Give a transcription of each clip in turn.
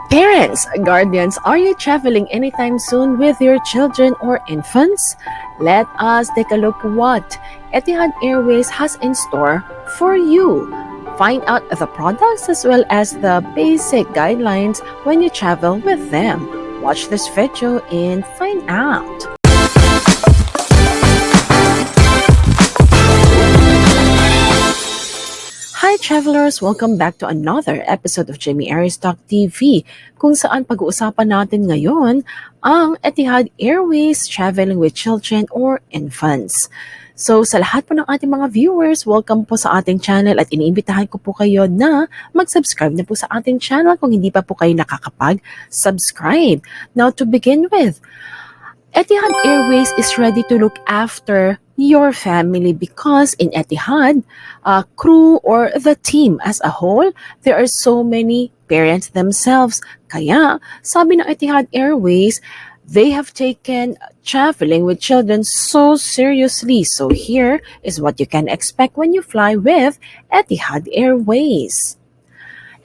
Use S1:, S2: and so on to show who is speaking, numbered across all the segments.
S1: Parents, guardians, are you traveling anytime soon with your children or infants? Let us take a look what Etihad Airways has in store for you. Find out the products as well as the basic guidelines when you travel with them. Watch this video and find out. Hi travelers! Welcome back to another episode of Jamey Iris TALK TV kung saan pag-uusapan natin ngayon ang Etihad Airways traveling with children or infants. So sa lahat po ng ating mga viewers, welcome po sa ating channel at iniimbitahan ko po kayo na mag-subscribe na po sa ating channel kung hindi pa po kayo nakakapag-subscribe. Now to begin with, Etihad Airways is ready to look after your family because in Etihad, crew or the team as a whole, there are so many parents themselves. Kaya, sabi ng Etihad Airways, they have taken traveling with children so seriously. So here is what you can expect when you fly with Etihad Airways.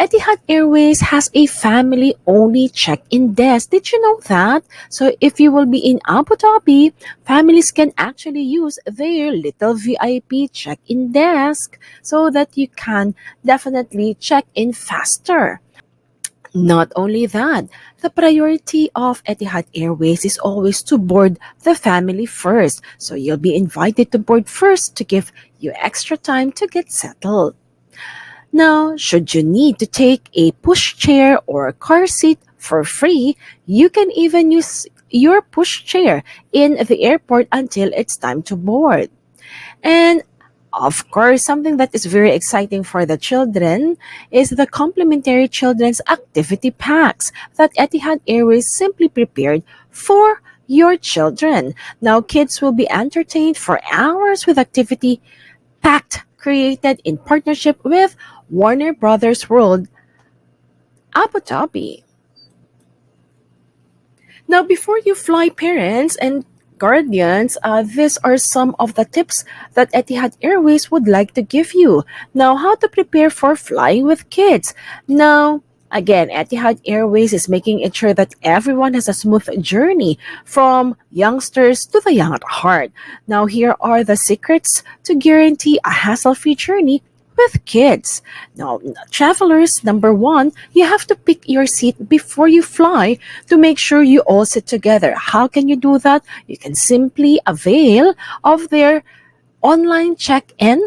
S1: Etihad Airways has a family-only check-in desk. Did you know that? So if you will be in Abu Dhabi, families can actually use their little VIP check-in desk so that you can definitely check in faster. Not only that, the priority of Etihad Airways is always to board the family first. So you'll be invited to board first to give you extra time to get settled. Now, should you need to take a pushchair or car seat for free, you can even use your pushchair in the airport until it's time to board. And of course, something that is very exciting for the children is the complimentary children's activity packs that Etihad Airways simply prepared for your children. Now, kids will be entertained for hours with activity packed created in partnership with Warner Brothers World, Abu Dhabi. Now, before you fly, parents and guardians, these are some of the tips that Etihad Airways would like to give you. Now, how to prepare for flying with kids. Now, again, Etihad Airways is making it sure that everyone has a smooth journey from youngsters to the young at heart. Now, here are the secrets to guarantee a hassle-free journey with kids. Now, travelers, number one, you have to pick your seat before you fly to make sure you all sit together. How can you do that? You can simply avail of their online check-in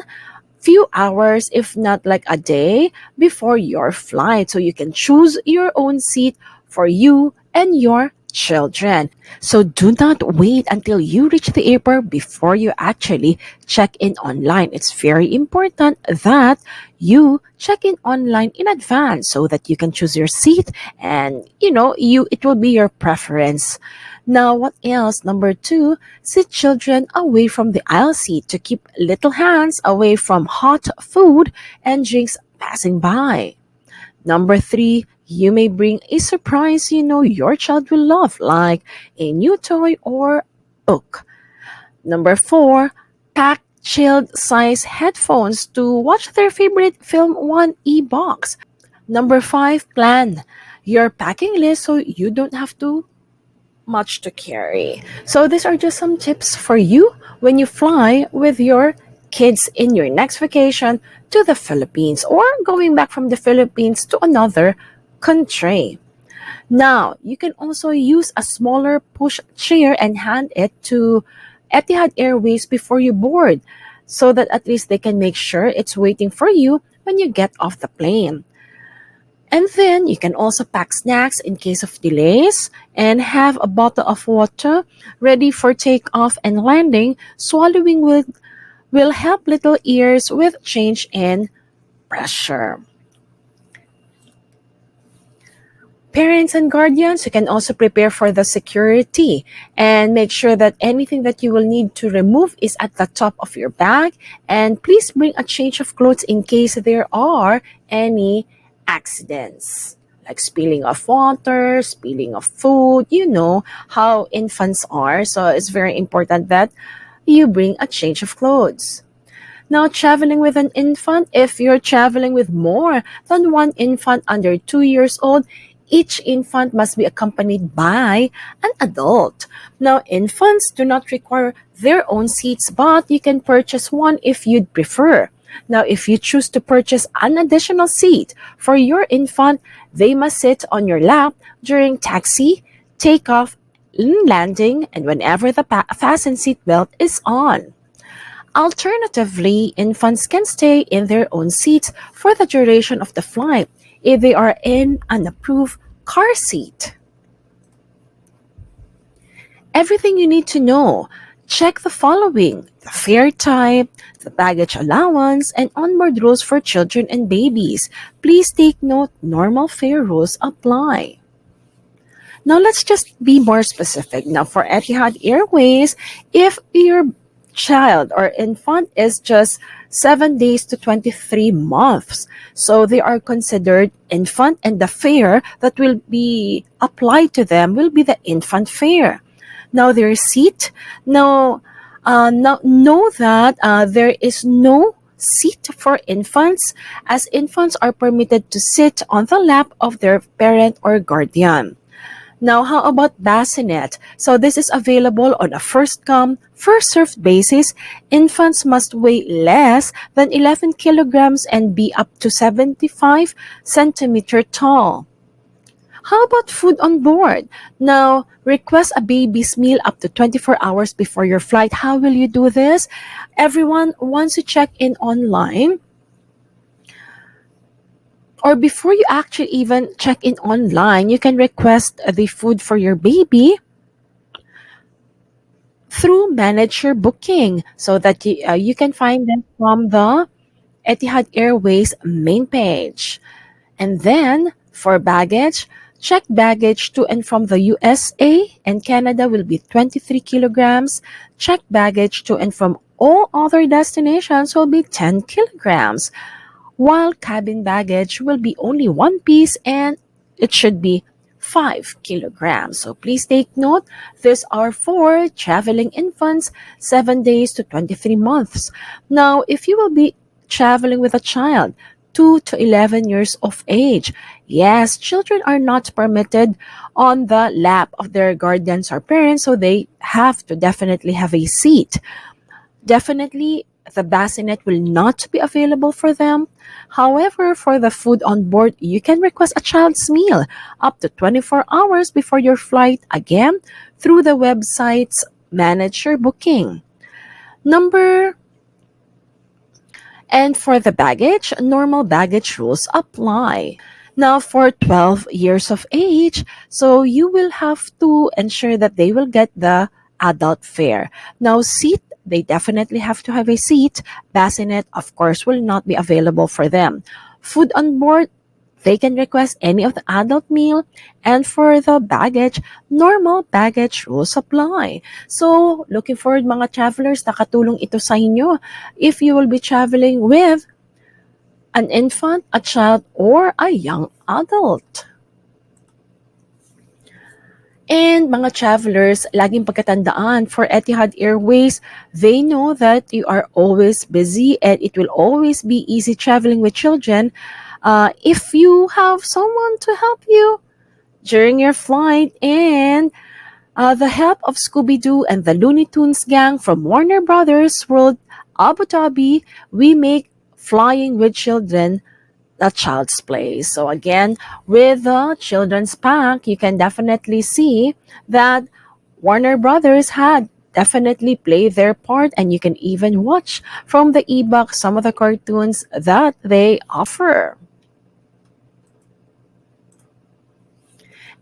S1: few hours, if not like a day, before your flight. So you can choose your own seat for you and your children. So do not wait until you reach the airport before you actually check in online. It's very important that you check in online in advance so that you can choose your seat and it will be your preference. Now, what else? Number two, sit children away from the aisle seat to keep little hands away from hot food and drinks passing by. Number three, you may bring a surprise your child will love, like a new toy or book. Number four, pack chilled size headphones to watch their favorite film on e-box. Number five, plan your packing list so you don't have to much to carry. So these are just some tips for you when you fly with your kids in your next vacation to the Philippines or going back from the Philippines to another country. Now, you can also use a smaller push chair and hand it to Etihad Airways before you board so that at least they can make sure it's waiting for you when you get off the plane. And then you can also pack snacks in case of delays and have a bottle of water ready for takeoff and landing. Swallowing will help little ears with change in pressure. Parents and guardians, you can also prepare for the security and make sure that anything that you will need to remove is at the top of your bag. And please bring a change of clothes in case there are any accidents like spilling of water, spilling of food. You know how infants are, so it's very important that you bring a change of clothes. Now, traveling with an infant, if you're traveling with more than one infant under 2 years old, Each infant must be accompanied by an adult. Now, infants do not require their own seats, but you can purchase one if you'd prefer. Now, if you choose to purchase an additional seat for your infant, they must sit on your lap during taxi, takeoff, landing, and whenever the fasten seat belt is on. Alternatively, infants can stay in their own seats for the duration of the flight if they are in an approved car seat. Everything you need to know. Check the following: the fare type, the baggage allowance, and onboard rules for children and babies. Please take note, normal fare rules apply. Now let's just be more specific. Now for Etihad Airways, if your child or infant is just 7 days to 23 months, so they are considered infant, and the fare that will be applied to them will be the infant fare. Now their seat, now know that there is no seat for infants, as infants are permitted to sit on the lap of their parent or guardian. Now, how about bassinet? So this is available on a first come, first served basis. Infants must weigh less than 11 kilograms and be up to 75 centimeter tall. How about food on board? Now, request a baby's meal up to 24 hours before your flight. How will you do this? Everyone, once you check in online, or before you actually even check in online, you can request the food for your baby through manage your booking, so that you can find them from the Etihad Airways main page. And then for baggage, checked baggage to and from the USA and Canada will be 23 kilograms. Checked baggage to and from all other destinations will be 10 kilograms, while cabin baggage will be only one piece and it should be 5 kilograms. So please take note, these are for traveling infants 7 days to 23 months. Now, if you will be traveling with a child 2 to 11 years of age, yes, children are not permitted on the lap of their guardians or parents, so they have to definitely have a seat. Definitely, the bassinet will not be available for them. However, for the food on board, you can request a child's meal up to 24 hours before your flight, again, through the website's Manage Your Booking. And for the baggage, normal baggage rules apply. Now, for 12 years of age, so you will have to ensure that they will get the adult fare. Now, seat, they definitely have to have a seat. Bassinet, of course, will not be available for them. Food on board, they can request any of the adult meal. And for the baggage, normal baggage rules apply. So, looking forward mga travelers, nakatulong ito sa inyo if you will be traveling with an infant, a child, or a young adult. And mga travelers, laging pagkatandaan for Etihad Airways, they know that you are always busy and it will always be easy traveling with children if you have someone to help you during your flight. And the help of Scooby-Doo and the Looney Tunes gang from Warner Brothers World Abu Dhabi, we make flying with children a child's play. So again, with the children's pack, you can definitely see that Warner Brothers had definitely played their part, and you can even watch from the ebook some of the cartoons that they offer.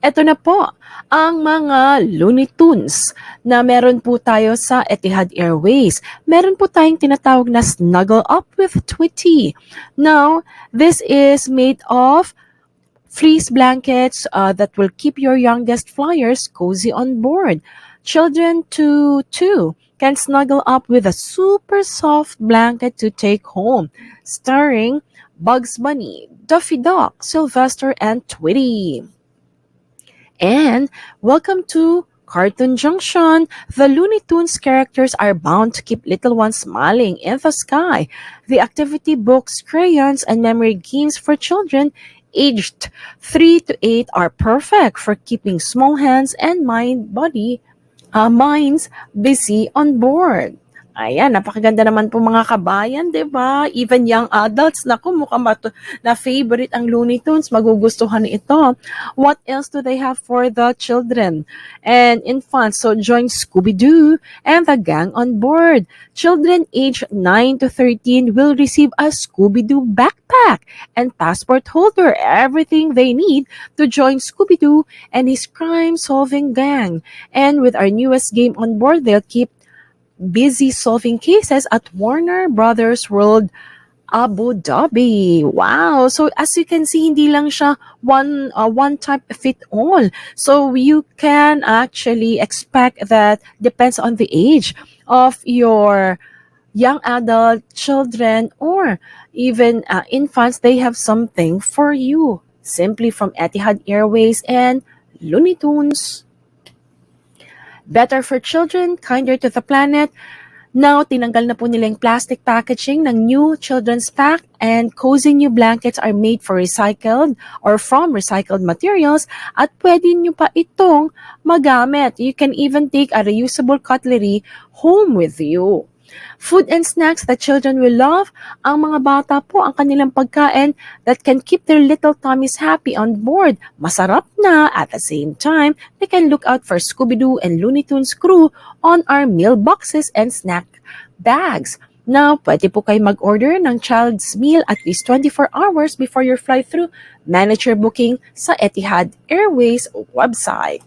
S1: Ito na po ang mga Looney Tunes na meron po tayo sa Etihad Airways. Meron po tayong tinatawag na Snuggle Up with Tweety. Now, this is made of fleece blankets that will keep your youngest flyers cozy on board. Children too can snuggle up with a super soft blanket to take home, starring Bugs Bunny, Daffy Duck, Sylvester, and Tweety. And welcome to Cartoon Junction. The Looney Tunes characters are bound to keep little ones smiling in the sky. The activity books, crayons, and memory games for children aged 3 to 8 are perfect for keeping small hands and minds busy on board. Ayan, napakaganda naman po mga kabayan, 'di ba? Even young adults, naku, mukhang na favorite ang Looney Tunes, magugustuhan ito. What else do they have for the children and infants? So join Scooby-Doo and the gang on board. Children aged 9 to 13 will receive a Scooby-Doo backpack and passport holder, everything they need to join Scooby-Doo and his crime-solving gang. And with our newest game on board, they'll keep busy solving cases at Warner Brothers World Abu Dhabi. Wow. So as you can see, hindi lang siya one type fit all. So you can actually expect that depends on the age of your young adult, children, or even infants, they have something for you. Simply from Etihad Airways and Looney Tunes. Better for children, kinder to the planet. Now, tinanggal na po nila yung plastic packaging ng new children's pack and cozy new blankets are made for recycled or from recycled materials at pwede nyo pa itong magamit. You can even take a reusable cutlery home with you. Food and snacks that children will love. Ang mga bata po ang kanilang pagkain that can keep their little tummies happy on board. Masarap na at the same time, they can look out for Scooby-Doo and Looney Tunes crew on our meal boxes and snack bags. Now, pwede po kayo mag-order ng child's meal at least 24 hours before your flight through. Manage your booking sa Etihad Airways website.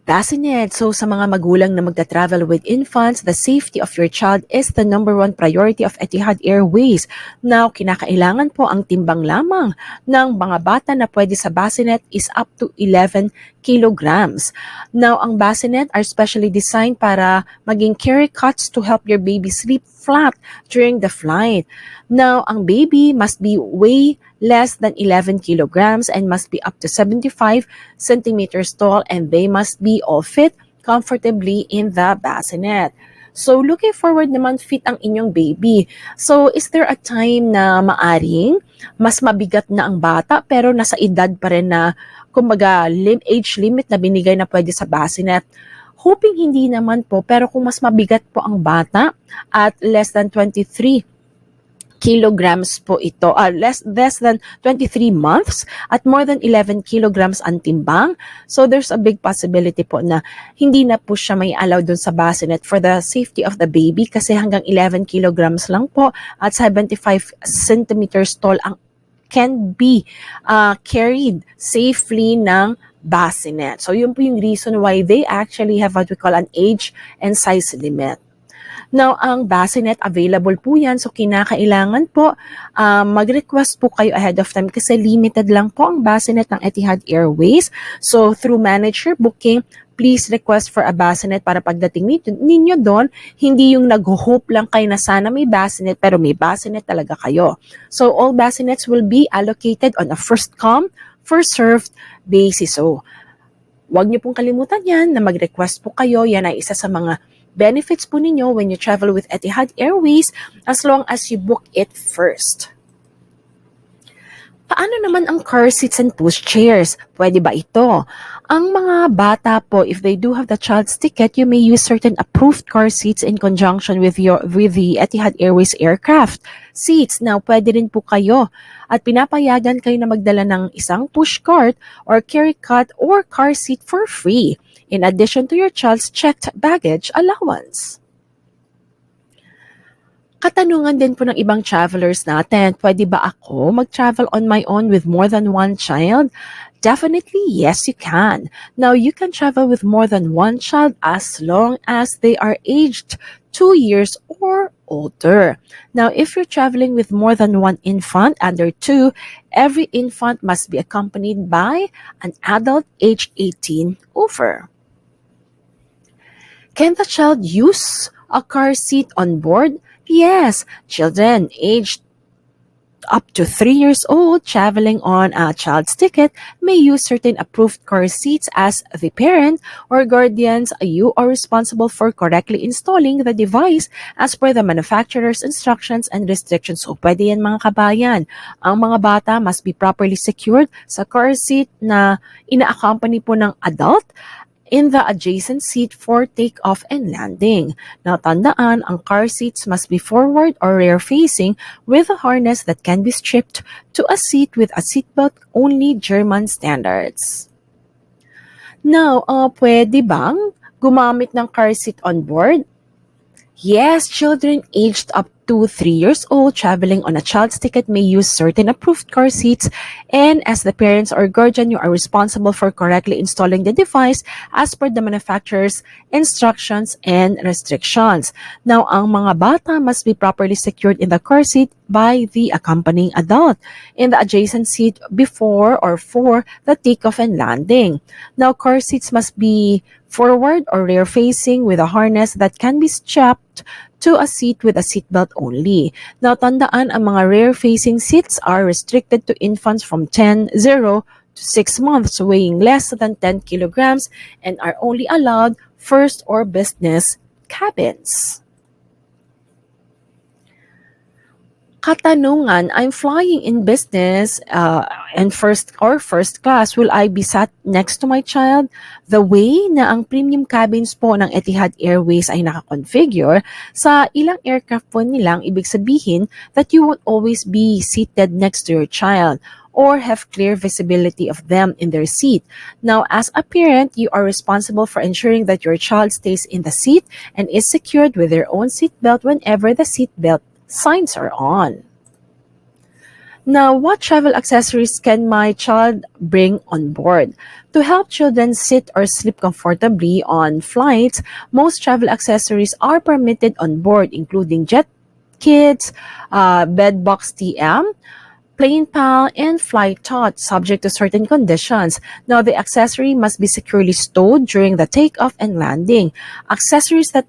S1: Bassinet. So sa mga magulang na magta-travel with infants, the safety of your child is the number one priority of Etihad Airways. Now, kinakailangan po ang timbang lamang ng mga bata na pwede sa bassinet is up to 11 kilograms. Now, ang bassinet are specially designed para maging carry cots to help your baby sleep flat during the flight. Now, ang baby must be weigh less than 11 kilograms and must be up to 75 centimeters tall and they must be all fit comfortably in the bassinet. So, looking forward naman fit ang inyong baby. So, is there a time na maaring mas mabigat na ang bata pero nasa edad pa rin na kumbaga age limit na binigay na pwede sa bassinet? Hoping hindi naman po, pero kung mas mabigat po ang bata at less than 23 kilograms po ito, less than 23 months at more than 11 kilograms ang timbang. So there's a big possibility po na hindi na po siya may allow dun sa bassinet for the safety of the baby kasi hanggang 11 kilograms lang po at 75 centimeters tall ang can be carried safely ng bassinet. So yun po yung reason why they actually have what we call an age and size limit. Now, ang bassinet, available po yan. So, kinakailangan po, mag-request po kayo ahead of time kasi limited lang po ang bassinet ng Etihad Airways. So, through manager booking, please request for a bassinet para pagdating ninyo doon, hindi yung nag-hope lang kayo na sana may bassinet, pero may bassinet talaga kayo. So, all bassinets will be allocated on a first come, first served basis. So, huwag niyo pong kalimutan yan na mag-request po kayo. Yan ay isa sa mga benefits po ninyo when you travel with Etihad Airways as long as you book it first. Paano naman ang car seats and pushchairs? Pwede ba ito? Ang mga bata po, if they do have the child's ticket, you may use certain approved car seats in conjunction with the Etihad Airways aircraft seats. Now, pwede rin po kayo at pinapayagan kayo na magdala ng isang push cart or carry cot or car seat for free in addition to your child's checked baggage allowance. Katanungan din po ng ibang travelers natin, pwede ba ako mag-travel on my own with more than one child? Definitely, yes, you can. Now, you can travel with more than one child as long as they are aged 2 years or older. Now, if you're traveling with more than one infant under 2, every infant must be accompanied by an adult aged 18 over. Can the child use a car seat on board? Yes, children aged up to 3 years old traveling on a child's ticket may use certain approved car seats. As the parent or guardians, you are responsible for correctly installing the device as per the manufacturer's instructions and restrictions. So, pwede yan mga kabayan. Ang mga bata must be properly secured sa car seat na ina-accompany po ng adult in the adjacent seat for takeoff and landing. Now, tandaan, ang car seats must be forward or rear-facing with a harness that can be stripped to a seat with a seatbelt only German standards. Now, pwede bang gumamit ng car seat on board? Yes, children aged up to 3 years old traveling on a child's ticket may use certain approved car seats, and as the parents or guardian, you are responsible for correctly installing the device as per the manufacturer's instructions and restrictions. Now, ang mga bata must be properly secured in the car seat by the accompanying adult in the adjacent seat before or for the takeoff and landing. Now, car seats must be forward or rear facing with a harness that can be strapped to a seat with a seatbelt only. Now, tandaan, ang mga rear-facing seats are restricted to infants from 0 to 6 months weighing less than 10 kilograms and are only allowed first or business cabins. Katanungan, I'm flying in business and first class. Will I be sat next to my child? The way na ang premium cabins po ng Etihad Airways ay nakakonfigure, sa ilang aircraft po nilang ibig sabihin that you won't always be seated next to your child or have clear visibility of them in their seat. Now, as a parent, you are responsible for ensuring that your child stays in the seat and is secured with their own seatbelt whenever the seatbelt signs are on. Now, what travel accessories can my child bring on board? To help children sit or sleep comfortably on flights, most travel accessories are permitted on board, including jet kits, bed box TM, plain pal, and flight tot, subject to certain conditions. Now, the accessory must be securely stowed during the takeoff and landing. Accessories that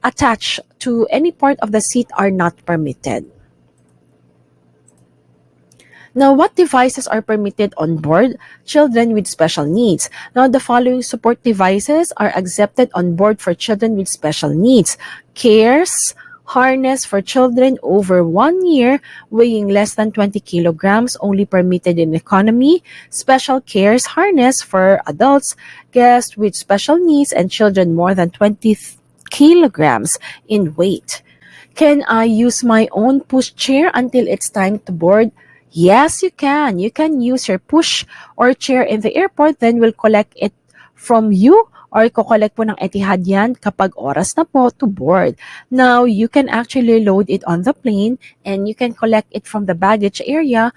S1: attach to any part of the seat are not permitted. Now, what devices are permitted on board children with special needs? Now, the following support devices are accepted on board for children with special needs. CARES, harness for children over 1 year weighing less than 20 kilograms, only permitted in economy. Special CARES harness for adults, guests with special needs, and children more than 20 kilograms in weight. Can I use my own push chair until it's time to board? Yes, you can. You can use your push or chair in the airport, then we'll collect it from you or i-collect po ng Etihad yan kapag oras na po to board. Now, you can actually load it on the plane and you can collect it from the baggage area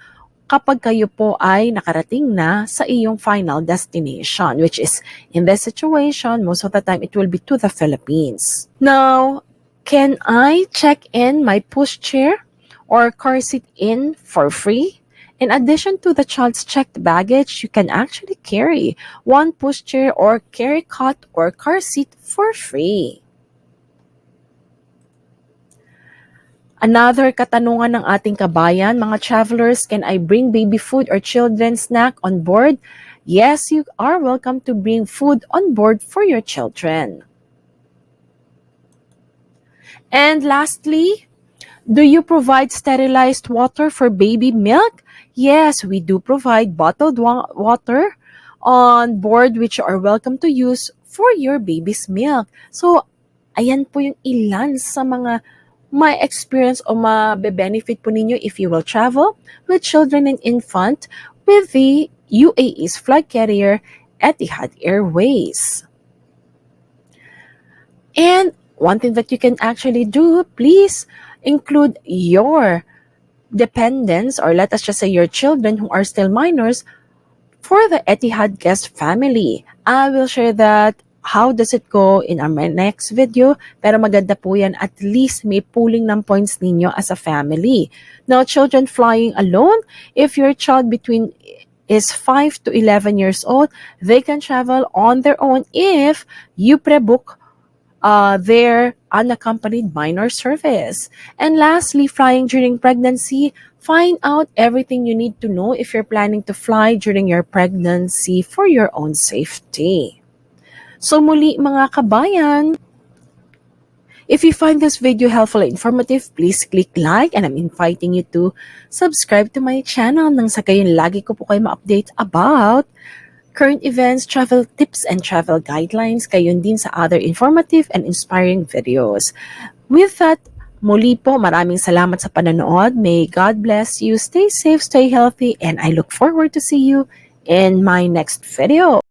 S1: kapag kayo po ay nakarating na sa iyong final destination, which is, in this situation, most of the time, it will be to the Philippines. Now, can I check in my push chair or car seat in for free? In addition to the child's checked baggage, you can actually carry one pushchair or carry cot or car seat for free. Another katanungan ng ating kabayan, mga travelers, can I bring baby food or children's snack on board? Yes, you are welcome to bring food on board for your children. And lastly, do you provide sterilized water for baby milk? Yes, we do provide bottled water on board which you are welcome to use for your baby's milk. So, ayan po yung ilan sa mga may experience o mabe-benefit po ninyo if you will travel with children and infant with the UAE's flag carrier Etihad Airways. And one thing that you can actually do, please include your dependents, or let us just say your children who are still minors, for the Etihad guest family. I will share that how does it go in our next video, pero maganda po yan, at least may pooling ng points ninyo as a family. Now, children flying alone, if your child between is 5 to 11 years old, they can travel on their own if you pre-book their unaccompanied minor service. And lastly, flying during pregnancy. Find out everything you need to know if you're planning to fly during your pregnancy for your own safety. So muli mga kabayan, if you find this video helpful and informative, please click like and I'm inviting you to subscribe to my channel nang sa gayon lagi ko po kayo ma-update about current events, travel tips, and travel guidelines, gayon din sa other informative and inspiring videos. With that, muli po, maraming salamat sa panonood. May God bless you. Stay safe, stay healthy, and I look forward to see you in my next video.